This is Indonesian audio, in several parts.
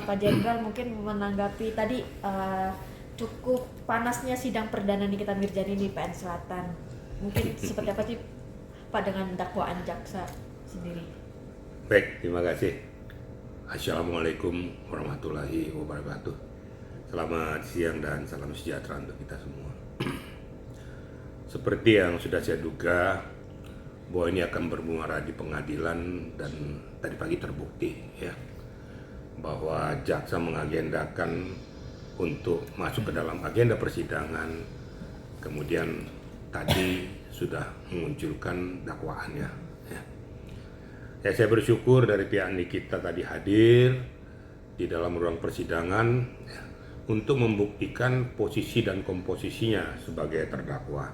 Pak Jenderal mungkin menanggapi tadi cukup panasnya sidang perdana Nikita Mirzani di PN Selatan. Mungkin seperti apa sih Pak dengan dakwaan jaksa sendiri? Baik, terima kasih. Assalamualaikum warahmatullahi wabarakatuh. Selamat siang dan salam sejahtera untuk kita semua. Seperti yang sudah saya duga, bahwa ini akan bermuara di pengadilan dan tadi pagi terbukti ya bahwa jaksa mengagendakan untuk masuk ke dalam agenda persidangan, kemudian tadi sudah memunculkan dakwaannya. Ya, saya bersyukur dari pihak Nikita tadi hadir di dalam ruang persidangan ya, untuk membuktikan posisi dan komposisinya sebagai terdakwa.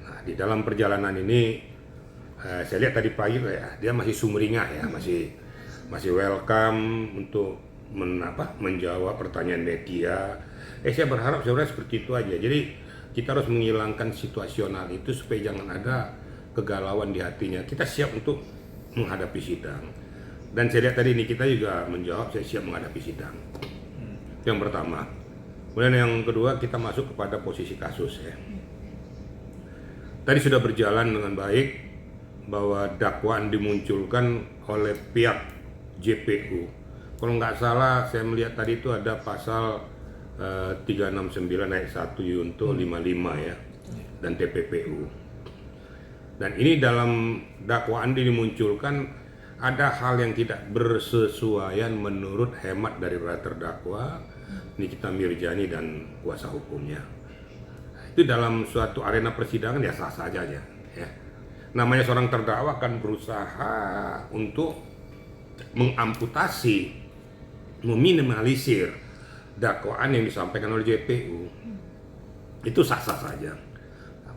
Nah, di dalam perjalanan ini saya lihat tadi pagi ya, dia masih sumringah ya, masih welcome untuk menjawab pertanyaan media. Saya berharap sebenarnya seperti itu aja. Jadi kita harus menghilangkan situasional itu supaya jangan ada kegalauan di hatinya. Kita siap untuk menghadapi sidang. Dan saya lihat tadi ini kita juga menjawab saya siap menghadapi sidang. Yang pertama. Kemudian yang kedua kita masuk kepada posisi kasus ya. Tadi sudah berjalan dengan baik bahwa dakwaan dimunculkan oleh pihak JPU. Kalau nggak salah saya melihat tadi itu ada pasal 369 ayat 1 Yunto 55 ya dan TPPU. Dan ini dalam dakwaan dimunculkan ada hal yang tidak bersesuaian menurut hemat dari terdakwa Nikita Mirzani dan kuasa hukumnya. Itu dalam suatu arena persidangan ya sah saja ya. Namanya seorang terdakwa akan berusaha untuk mengamputasi, meminimalisir dakwaan yang disampaikan oleh JPU. Itu sah-sah saja.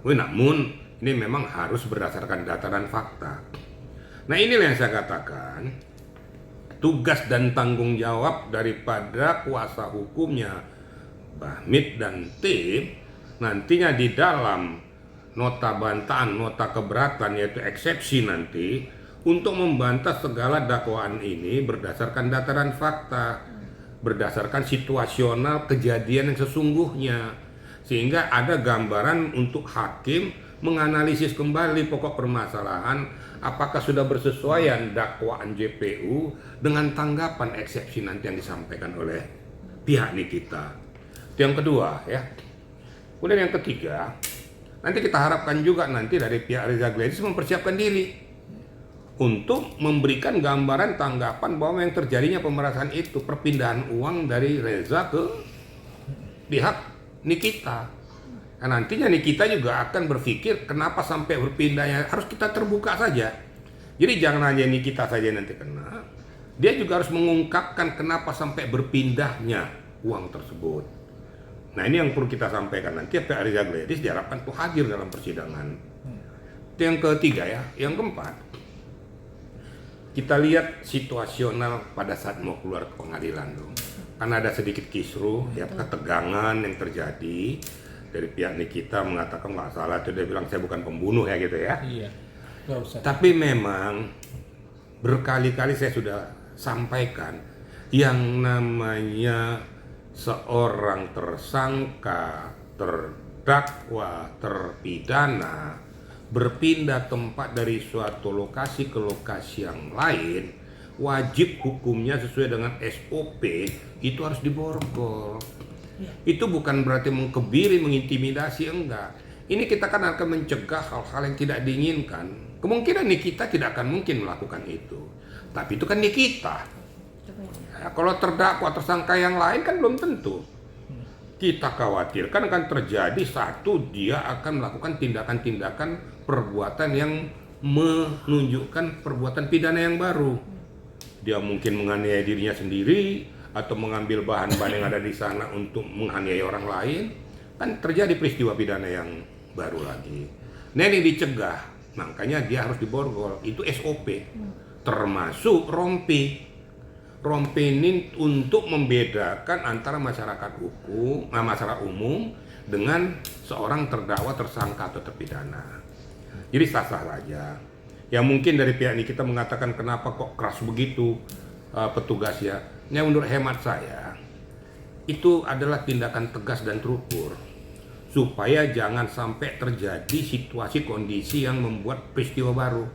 Namun ini memang harus berdasarkan data dan fakta. Nah, inilah yang saya katakan tugas dan tanggung jawab daripada kuasa hukumnya Bahmid dan tim nantinya di dalam nota bantahan, nota keberatan yaitu eksepsi nanti untuk membantah segala dakwaan ini berdasarkan data dan fakta, berdasarkan situasional kejadian yang sesungguhnya, sehingga ada gambaran untuk hakim menganalisis kembali pokok permasalahan apakah sudah bersesuaian dakwaan JPU dengan tanggapan eksepsi nanti yang disampaikan oleh pihak Nikita. Itu yang kedua ya. Kemudian yang ketiga, nanti kita harapkan juga nanti dari pihak Reza Gladys mempersiapkan diri untuk memberikan gambaran tanggapan bahwa yang terjadinya pemerasan itu perpindahan uang dari Reza ke pihak Nikita. Nah, nantinya Nikita juga akan berpikir kenapa sampai berpindahnya, harus kita terbuka saja. Jadi jangan hanya Nikita saja nanti kena, dia juga harus mengungkapkan kenapa sampai berpindahnya uang tersebut. Nah, ini yang perlu kita sampaikan nanti pihak Reza Gladys diharapkan tuh hadir dalam persidangan. Itu yang ketiga ya. Yang keempat, kita lihat situasional pada saat mau keluar ke pengadilan dong. Karena ada sedikit kisruh ya, ketegangan yang terjadi dari pihak Nikita mengatakan nggak salah itu dia bilang saya bukan pembunuh ya gitu ya. Iya. Nggak usah. Tapi memang berkali-kali saya sudah sampaikan yang namanya seorang tersangka, terdakwa, terpidana berpindah tempat dari suatu lokasi ke lokasi yang lain, wajib hukumnya sesuai dengan SOP itu harus diborgol. Itu bukan berarti mengkebiri, mengintimidasi, enggak. Ini kita kan akan mencegah hal-hal yang tidak diinginkan. Kemungkinan Nikita tidak akan mungkin melakukan itu. Tapi itu kan Nikita. Ya, kalau terdakwa, tersangka yang lain kan belum tentu. Kita khawatirkan akan terjadi satu, dia akan melakukan tindakan-tindakan perbuatan yang menunjukkan perbuatan pidana yang baru. Dia mungkin menganiaya dirinya sendiri atau mengambil bahan-bahan yang ada di sana untuk menganiaya orang lain, kan terjadi peristiwa pidana yang baru lagi. Nah, ini dicegah, makanya dia harus diborgol. Itu SOP, termasuk rompi. Rompi ini untuk membedakan antara masyarakat hukum, masyarakat umum dengan seorang terdakwa, tersangka atau terpidana. Jadi sah-sah saja. Ya mungkin dari pihak ini kita mengatakan kenapa kok keras begitu. petugasnya. Yang menurut hemat saya itu adalah tindakan tegas dan terukur supaya jangan sampai terjadi situasi kondisi yang membuat peristiwa baru.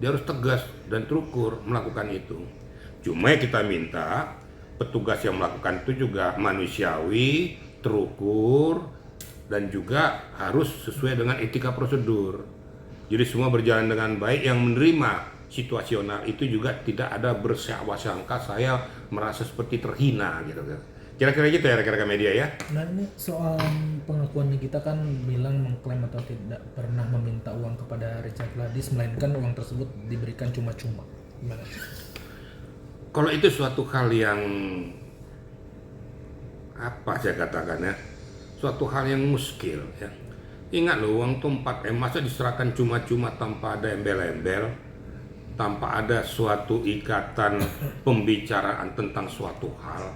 Dia harus tegas dan terukur melakukan itu. Cuma kita minta petugas yang melakukan itu juga manusiawi, terukur, dan juga harus sesuai dengan etika prosedur. Jadi semua berjalan dengan baik. Yang menerima situasional itu juga tidak ada bersangka saya merasa seperti terhina gitu. Kira-kira gitu ya rekan-rekan media ya. Nah ini soal pengakuan Nikita kan bilang mengklaim atau tidak pernah meminta uang kepada Richard Gladys, melainkan uang tersebut diberikan cuma-cuma. Gimana? Kalau itu suatu hal yang apa saya katakan ya, suatu hal yang muskil ya. Ingat loh, uang tuh 4M masa diserahkan cuma-cuma tanpa ada embel-embel, tanpa ada suatu ikatan pembicaraan tentang suatu hal,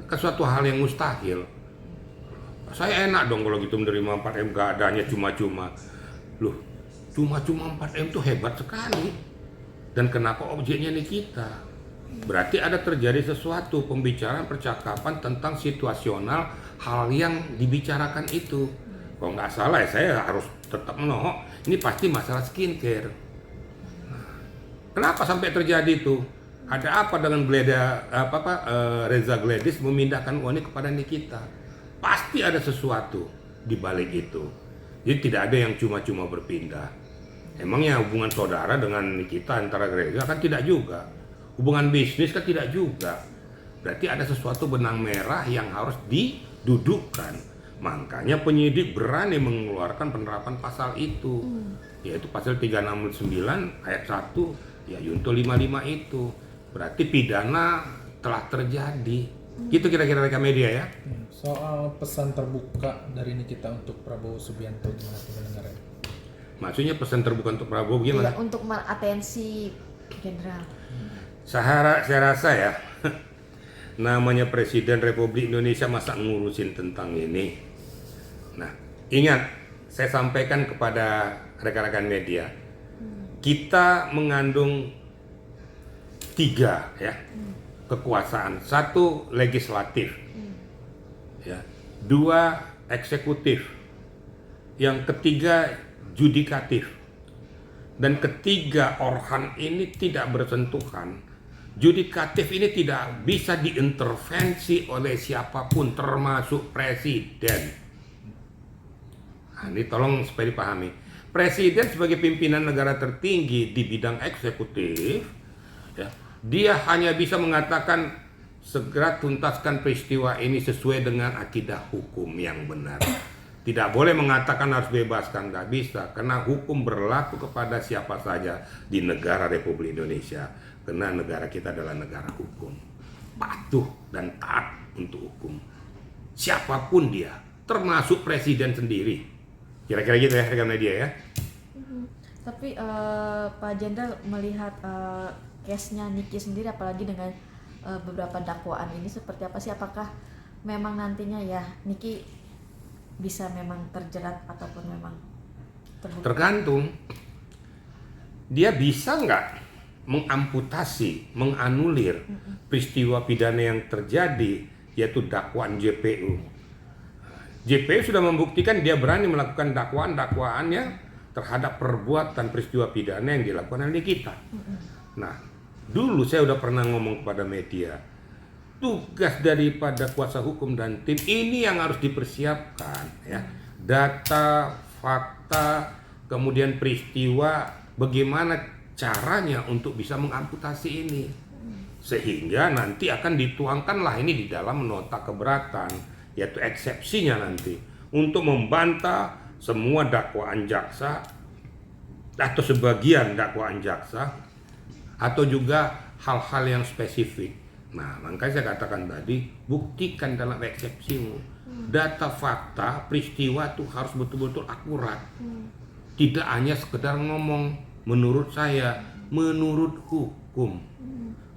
ke suatu hal yang mustahil. Saya enak dong kalau gitu menerima 4M, gak adanya cuma-cuma. Loh, cuma-cuma 4M tuh hebat sekali. Dan kenapa objeknya nih kita? Berarti ada terjadi sesuatu pembicaraan, percakapan tentang situasional hal yang dibicarakan itu. Kalau nggak salah ya saya harus tetap menohok, ini pasti masalah skincare. Kenapa sampai terjadi itu? Ada apa dengan Reza Gladys memindahkan uang ini kepada Nikita? Pasti ada sesuatu di balik itu. Jadi tidak ada yang cuma-cuma berpindah. Emangnya hubungan saudara dengan Nikita antara Reza kan tidak juga. Hubungan bisnis kan tidak juga. Berarti ada sesuatu benang merah yang harus didudukkan. Makanya penyidik berani mengeluarkan penerapan pasal itu, yaitu pasal 369 ayat 1 ya Yunto 55 itu. Berarti pidana telah terjadi. Gitu kira-kira rekan media ya. Soal pesan terbuka dari Nikita untuk Prabowo Subianto, gimana tuh mendengarnya? Maksudnya pesan terbuka untuk Prabowo gimana? Iya, untuk atensi Jenderal. Saya rasa ya, namanya Presiden Republik Indonesia masa ngurusin tentang ini. Nah, ingat, saya sampaikan kepada rekan-rekan media, kita mengandung 3 ya kekuasaan. 1 legislatif, ya, 2 eksekutif, yang ketiga judikatif, dan ketiga organ ini tidak bersentuhan. Judikatif ini tidak bisa diintervensi oleh siapapun termasuk presiden. Nah, ini tolong supaya dipahami. Presiden sebagai pimpinan negara tertinggi di bidang eksekutif, ya, dia hanya bisa mengatakan segera tuntaskan peristiwa ini sesuai dengan akidah hukum yang benar. Tidak boleh mengatakan harus bebaskan, nggak bisa, karena hukum berlaku kepada siapa saja di negara Republik Indonesia, karena negara kita adalah negara hukum, patuh dan taat untuk hukum, siapapun dia, termasuk presiden sendiri. Kira-kira gitu ya rekan media ya. Tapi Pak Jenderal melihat case-nya Niki sendiri, apalagi dengan beberapa dakwaan ini seperti apa sih? Apakah memang nantinya ya Niki bisa memang terjerat ataupun memang terbukti? Tergantung. Dia bisa nggak mengamputasi, menganulir peristiwa pidana yang terjadi, yaitu dakwaan JPU. JPU sudah membuktikan dia berani melakukan dakwaan-dakwaannya terhadap perbuatan peristiwa pidana yang dilakukan oleh kita. Nah, dulu saya udah pernah ngomong kepada media, tugas daripada kuasa hukum dan tim ini yang harus dipersiapkan ya. Data, fakta, kemudian peristiwa, bagaimana caranya untuk bisa mengamputasi ini. Sehingga nanti akan dituangkanlah ini di dalam nota keberatan, yaitu eksepsinya nanti untuk membantah semua dakwaan jaksa atau sebagian dakwaan jaksa atau juga hal-hal yang spesifik. Nah, makanya saya katakan tadi, buktikan dalam eksepsimu. Data, fakta, peristiwa itu harus betul-betul akurat. Tidak hanya sekedar ngomong, menurut saya, menurut hukum,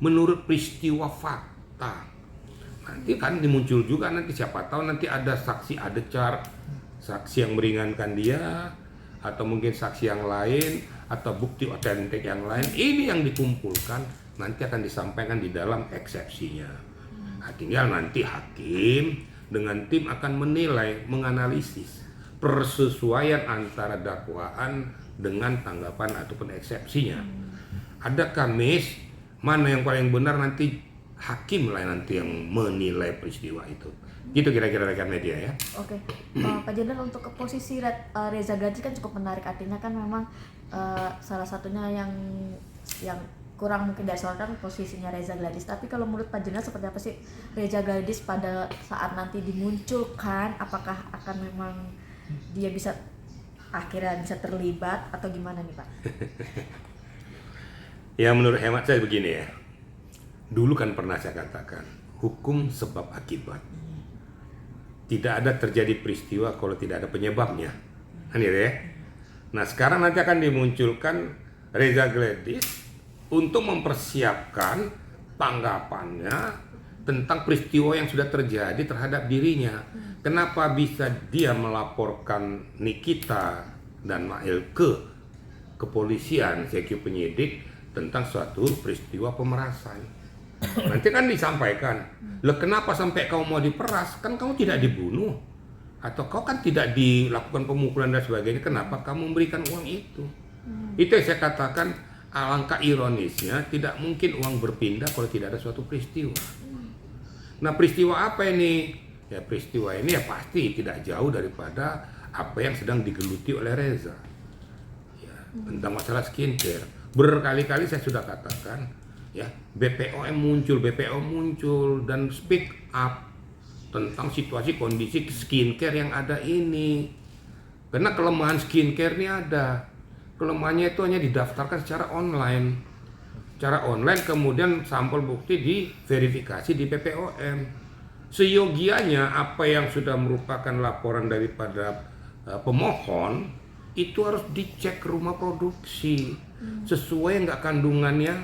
menurut peristiwa fakta. Nanti kan dimuncul juga nanti, siapa tahu nanti ada saksi adecar, saksi yang meringankan dia, atau mungkin saksi yang lain, atau bukti otentik yang lain. Ini yang dikumpulkan nanti akan disampaikan di dalam eksepsinya. Nah, tinggal nanti hakim dengan tim akan menilai, menganalisis persesuaian antara dakwaan dengan tanggapan ataupun eksepsinya. Adakah miss, mana yang paling benar, nanti hakim lah nanti yang menilai peristiwa itu. Gitu kira-kira rekan media ya. Oke, Pak Jenderal, untuk ke posisi Reza Gaji kan cukup menarik, artinya kan memang salah satunya yang kurang mungkin disoalkan posisinya Reza Gladys. Tapi kalau menurut Pak Jenderal seperti apa sih Reza Gladys pada saat nanti dimunculkan? Apakah akan memang dia bisa akhirnya bisa terlibat atau gimana nih Pak? Ya menurut hemat saya begini ya. Dulu kan pernah saya katakan, hukum sebab akibat. Tidak ada terjadi peristiwa kalau tidak ada penyebabnya. Kan gitu ya. Nah sekarang nanti akan dimunculkan Reza Gladys untuk mempersiapkan tanggapannya tentang peristiwa yang sudah terjadi terhadap dirinya. Kenapa bisa dia melaporkan Nikita dan Mail ke kepolisian, CQ penyidik, tentang suatu peristiwa pemerasan. Nanti kan disampaikan, "Lah kenapa sampai kau mau diperas? Kan kamu tidak dibunuh. Atau kau kan tidak dilakukan pemukulan dan sebagainya. Kenapa kamu memberikan uang itu?" Itu yang saya katakan, alangkah ironisnya, tidak mungkin uang berpindah kalau tidak ada suatu peristiwa. Nah peristiwa apa ini? Ya peristiwa ini ya pasti tidak jauh daripada apa yang sedang digeluti oleh Reza. Ya, tentang masalah skincare. Berkali-kali saya sudah katakan, ya BPOM muncul dan speak up tentang situasi kondisi skincare yang ada ini. Karena kelemahan skincare ini ada. Kelemahannya itu hanya didaftarkan secara online. Secara online kemudian sampel bukti diverifikasi di BPOM. Seyogianya apa yang sudah merupakan laporan daripada pemohon itu harus dicek rumah produksi sesuai nggak kandungannya,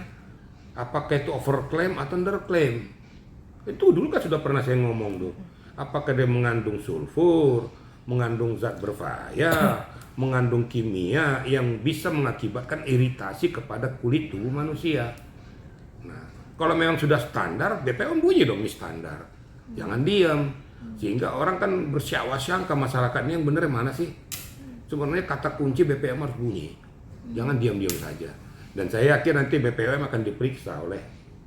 apakah itu overclaim atau underclaim. Itu dulu kan sudah pernah saya ngomong tuh, apakah dia mengandung sulfur, mengandung zat berbahaya, mengandung kimia yang bisa mengakibatkan iritasi kepada kulit tubuh manusia. Nah kalau memang sudah standar, BPOM bunyi dong ini standar, jangan diam. Sehingga orang kan bersangka masyarakat ini yang benar yang mana sih. Sebenarnya kata kunci BPOM harus bunyi, jangan diam-diam saja. Dan saya yakin nanti BPOM akan diperiksa oleh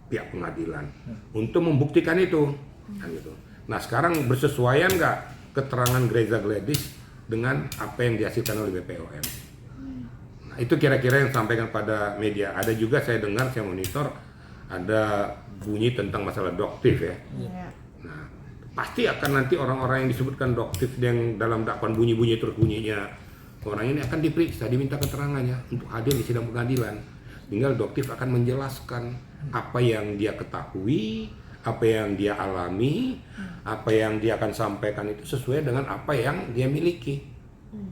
pihak pengadilan untuk membuktikan itu. Kan gitu. Nah sekarang bersesuaian nggak keterangan Reza Gladys dengan apa yang dihasilkan oleh BPOM? Nah itu kira-kira yang disampaikan pada media. Ada juga saya dengar, saya monitor, ada bunyi tentang masalah doktif ya. Nah pasti akan nanti orang-orang yang disebutkan doktif yang dalam dakwaan bunyi-bunyi terus bunyinya, orang ini akan diperiksa, diminta keterangannya untuk hadir di sidang pengadilan. Tinggal doktif akan menjelaskan apa yang dia ketahui, apa yang dia alami, apa yang dia akan sampaikan itu sesuai dengan apa yang dia miliki.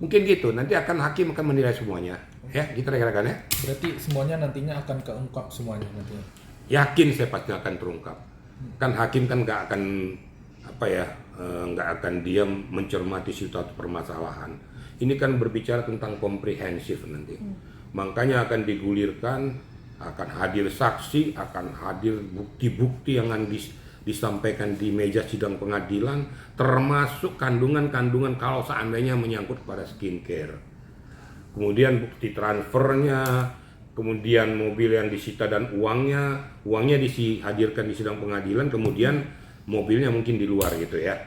Mungkin gitu, nanti akan hakim akan menilai semuanya. Ya, gitu rekan-rekan ya. Berarti semuanya nantinya akan keungkap semuanya nantinya. Yakin saya pasti akan terungkap. Kan hakim kan nggak akan nggak akan diam mencermati suatu permasalahan. Ini kan berbicara tentang komprehensif nanti. Makanya akan digulirkan, akan hadir saksi, akan hadir bukti-bukti yang akan disampaikan di meja sidang pengadilan, termasuk kandungan-kandungan kalau seandainya menyangkut pada skincare. Kemudian bukti transfernya, kemudian mobil yang disita dan uangnya dihadirkan di sidang pengadilan, kemudian mobilnya mungkin di luar gitu ya.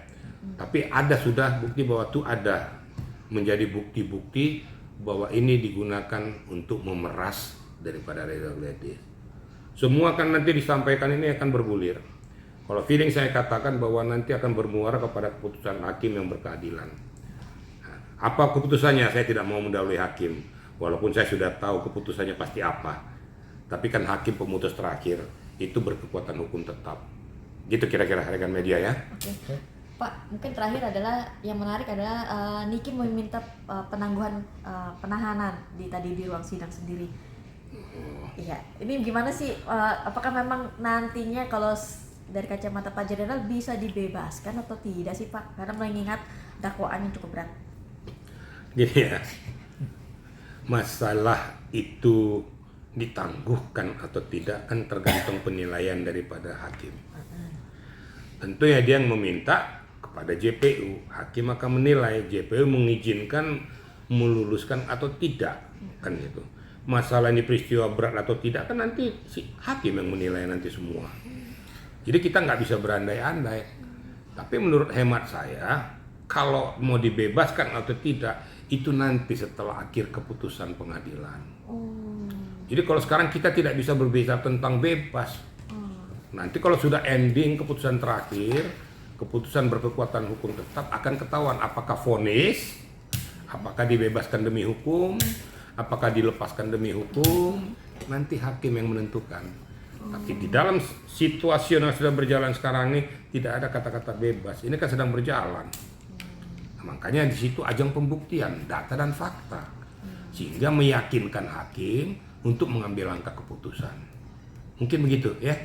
Tapi ada sudah bukti bahwa itu ada, menjadi bukti-bukti bahwa ini digunakan untuk memeras daripada Reza Gladys. Semua akan nanti disampaikan, ini akan bergulir. Kalau feeling saya katakan bahwa nanti akan bermuara kepada keputusan hakim yang berkeadilan. Nah, apa keputusannya saya tidak mau mendahului hakim, walaupun saya sudah tahu keputusannya pasti apa. Tapi kan hakim pemutus terakhir itu berkekuatan hukum tetap. Gitu kira-kira rekan media ya. Oke. Pak, mungkin terakhir adalah yang menarik adalah Niki meminta penangguhan penahanan di ruang sidang sendiri. Iya, ini gimana sih? Apakah memang nantinya kalau dari kacamata Pak Jenderal bisa dibebaskan atau tidak sih Pak? Karena mengingat dakwaan yang cukup berat. Gini ya, masalah itu ditangguhkan atau tidak kan tergantung penilaian daripada hakim. Tentunya dia yang meminta kepada JPU, hakim akan menilai, JPU mengizinkan, meluluskan atau tidak, kan gitu. Masalah ini peristiwa berat atau tidak kan nanti si hakim yang menilai nanti semua. Jadi kita nggak bisa berandai-andai. Tapi menurut hemat saya, kalau mau dibebaskan atau tidak, itu nanti setelah akhir keputusan pengadilan. Jadi kalau sekarang kita tidak bisa berbicara tentang bebas. Nanti kalau sudah ending keputusan terakhir, keputusan berkekuatan hukum tetap, akan ketahuan apakah vonis, apakah dibebaskan demi hukum, apakah dilepaskan demi hukum, nanti hakim yang menentukan. Tapi di dalam situasi yang sudah berjalan sekarang ini tidak ada kata-kata bebas. Ini kan sedang berjalan. Nah, makanya di situ ajang pembuktian data dan fakta, sehingga meyakinkan hakim untuk mengambil langkah keputusan. Mungkin begitu ya.